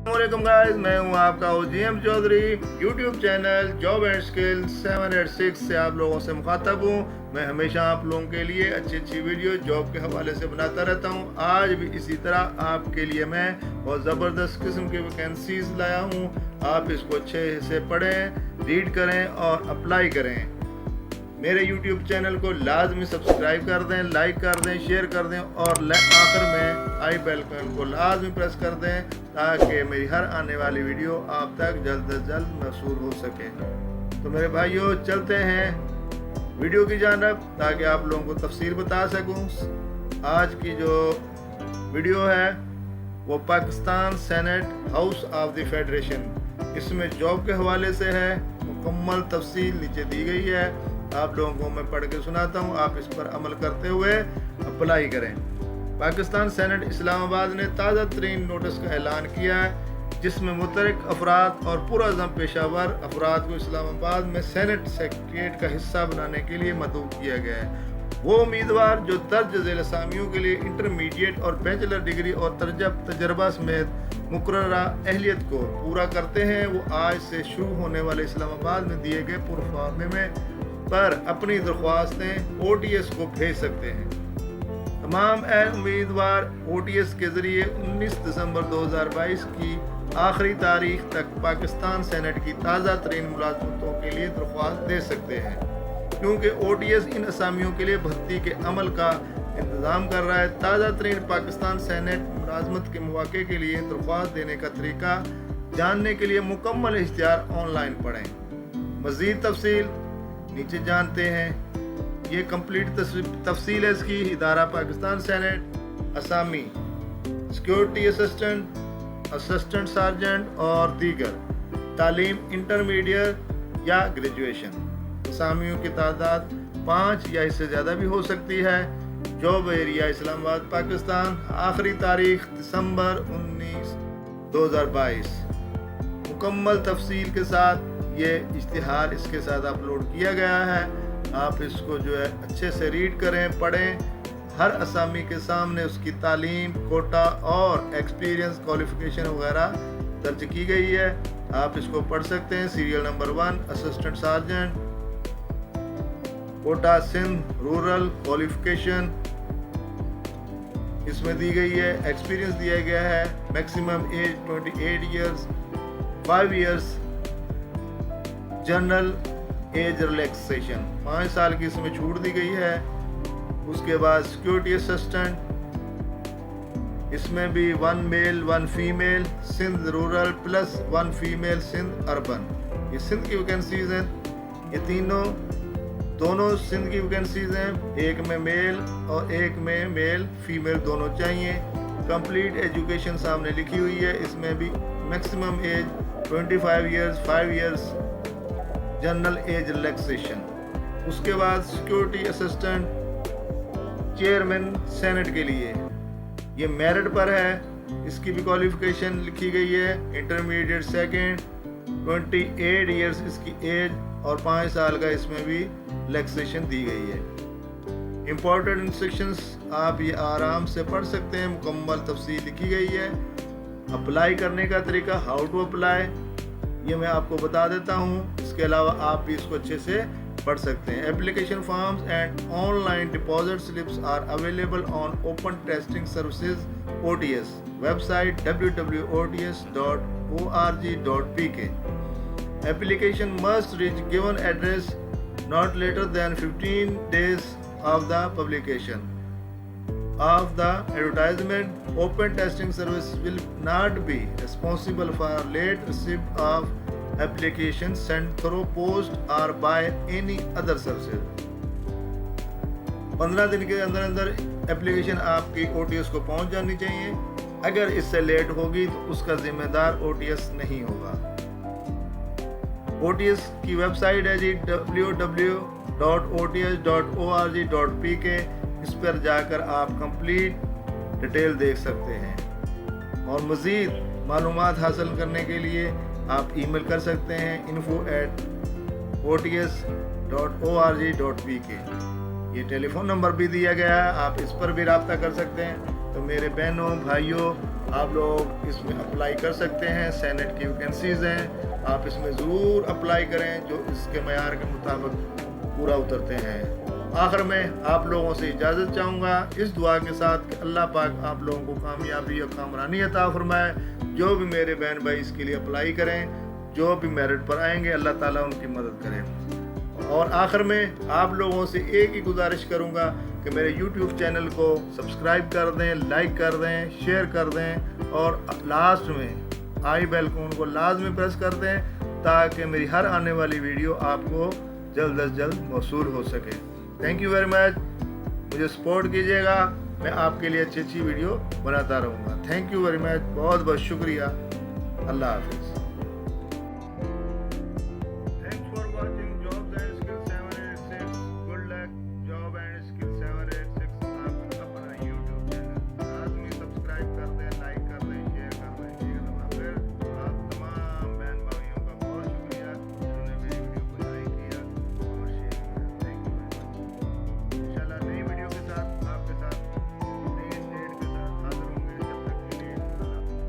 वालेकुम गाइस, मैं हूं आपका OGM Chaudhary. YouTube channel job and skill 786 से आप लोगों से मुखातब हूं। मैं हमेशा आप लोगों के लिए अच्छी वीडियो जॉब के हवाले से बनाता रहता हूं। आज भी इसी तरह आपके लिए मैं बहुत ज़बरदस्त किस्म की वैकेंसीज लाया हूं। आप इसको अच्छे से पढ़ें, रीड करें और अप्लाई करें। मेरे YouTube चैनल को लाजमी सब्सक्राइब कर दें, लाइक कर दें, शेयर कर दें और आखिर में आई बेल आइकन को लाजमी प्रेस कर दें ताकि मेरी हर आने वाली वीडियो आप तक जल्द से जल्द मौसूल हो सके। तो मेरे भाइयों, चलते हैं वीडियो की जानब ताकि आप लोगों को तफसील बता सकूं। आज की जो वीडियो है वो Pakistan senate house of the federation, इसमें जॉब के हवाले से है। मुकम्मल तफसील नीचे दी गई है, आप लोगों को मैं पढ़ के सुनाता हूँ। आप इस पर अमल करते हुए अप्लाई करें। पाकिस्तान सेनेट इस्लामाबाद ने ताज़ा तरीन नोटिस का ऐलान किया है जिसमें मुतरक अफराद और पुरअज़म पेशावर अफराद को इस्लामाबाद में सेनेट सेक्रेटेरिएट का हिस्सा बनाने के लिए मदऊ किया गया है। वो उम्मीदवार जो दर्ज झेल असामियों के लिए इंटरमीडिएट और बैचलर डिग्री और तजर्बा समेत मुकर्ररा अहलियत को पूरा करते हैं, वो आज से शुरू होने वाले इस्लामाबाद में दिए गए पुरफार्मे में पर अपनी दरख्वास्तें OTS को भेज सकते हैं। तमाम उम्मीदवार OTS के जरिए 19 दिसंबर 2022 की आखिरी तारीख तक पाकिस्तान सेनेट की ताज़ा तरीन मुलाजमतों के लिए दरख्वास्त दे सकते हैं। क्योंकि OTS इन असामियों के लिए भर्ती के अमल का इंतज़ाम कर रहा है, ताज़ा तरीन पाकिस्तान सेनेट मुलाजमत के मौके के लिए दरख्वास्त देने का तरीका जानने के लिए मुकम्मल इख्तियार ऑनलाइन पढ़ें। मज़ीद तफसील नीचे जानते हैं। ये कंप्लीट तफसील है इसकी। इदारा पाकिस्तान सेनेट, असामी सिक्योरिटी असिस्टेंट, असिस्टेंट सार्जेंट और दीगर तालीम इंटरमीडिएट या ग्रेजुएशन। असामियों की तादाद 5 या इससे ज़्यादा भी हो सकती है। Job area Islamabad Pakistan. आखिरी तारीख दिसंबर 19 2022। मुकम्मल तफसील के साथ ये इश्तिहार इसके साथ अपलोड किया गया है। आप इसको जो है अच्छे से रीड करें, पढ़ें। हर असामी के सामने उसकी तालीम, कोटा और एक्सपीरियंस, क्वालिफिकेशन वगैरह दर्ज की गई है। आप इसको पढ़ सकते हैं। Serial number 1 assistant sergeant, quota Sindh, rural, qualification इसमें दी गई है। एक्सपीरियंस दिया गया है। Maximum age 28 years, 5 years general age relaxation, 5 साल की इसमें छूट दी गई है। उसके बाद सिक्योरिटी असिस्टेंट, इसमें भी 1 male 1 female, Sindh rural plus 1 female Sindh urban. ये सिंध की वैकेंसीज हैं। ये दोनों सिंध की वैकेंसीज हैं। एक में मेल और एक में मेल फीमेल दोनों चाहिए। कंप्लीट एजुकेशन सामने लिखी हुई है। इसमें भी maximum age 25 years, 5 years general age relaxation. उसके बाद सिक्योरिटी असिस्टेंट चेयरमैन सेनेट के लिए ये मेरिट पर है। इसकी भी क्वालिफिकेशन लिखी गई है। इंटरमीडिएट सेकंड, 28 ईयर्स इसकी एज और 5 साल का इसमें भी रिलैक्सेशन दी गई है। इम्पोर्टेंट इंस्ट्रक्शंस आप ये आराम से पढ़ सकते हैं। मुकम्मल तफसील लिखी गई है। अप्लाई करने का तरीका, हाउ टू अप्लाई, ये मैं आपको बता देता हूँ। इसके अलावा आप भी इसको अच्छे से पढ़ सकते हैं। Application forms and online deposit slips are available on open testing services OTS website www.ots.org.pk। Application must reach given address not later than 15 days of the publication of the advertisement. Open testing service will not be responsible for late receipt of application sent through post or by any other services. 15 दिन के अंदर अंदर application आपकी OTS को पहुंच जानी चाहिए। अगर इससे लेट होगी तो उसका जिम्मेदार OTS नहीं होगा। OTS की वेबसाइट है जी www.ots.org.pk। इस पर जाकर आप कंप्लीट डिटेल देख सकते हैं और मज़ीद मालूमात हासिल करने के लिए आप ईमेल कर सकते हैं info@ots.org.pk। ये टेलीफोन नंबर भी दिया गया है, आप इस पर भी रब्ता कर सकते हैं। तो मेरे बहनों भाइयों, آپ لوگ اس میں اپلائی کر سکتے ہیں. سینٹ کی ویکنسیز ہیں, آپ اس میں ضرور اپلائی کریں جو اس کے معیار کے مطابق پورا اترتے ہیں. آخر میں آپ لوگوں سے اجازت چاہوں گا اس دعا کے ساتھ کہ اللہ پاک آپ لوگوں کو کامیابی اور کامرانی عطا فرمائے. جو بھی میرے بہن بھائی اس کے لیے اپلائی کریں, جو بھی میرٹ پر آئیں گے, اللہ تعالیٰ ان کی مدد کریں. اور آخر میں آپ لوگوں سے ایک ہی گزارش کروں گا کہ میرے یوٹیوب چینل کو سبسکرائب کر دیں, لائک کر دیں, شیئر کر دیں, اور لاسٹ میں آئی بیل آئیکن کو لازمی پریس کر دیں تاکہ میری ہر آنے والی ویڈیو آپ کو جلد از جلد موصول ہو سکے. Thank you very much. مجھے سپورٹ کیجیے گا, میں آپ کے لیے اچھی ویڈیو بناتا رہوں گا. تھینک یو ویری مچ, بہت بہت شکریہ. اللہ حافظ.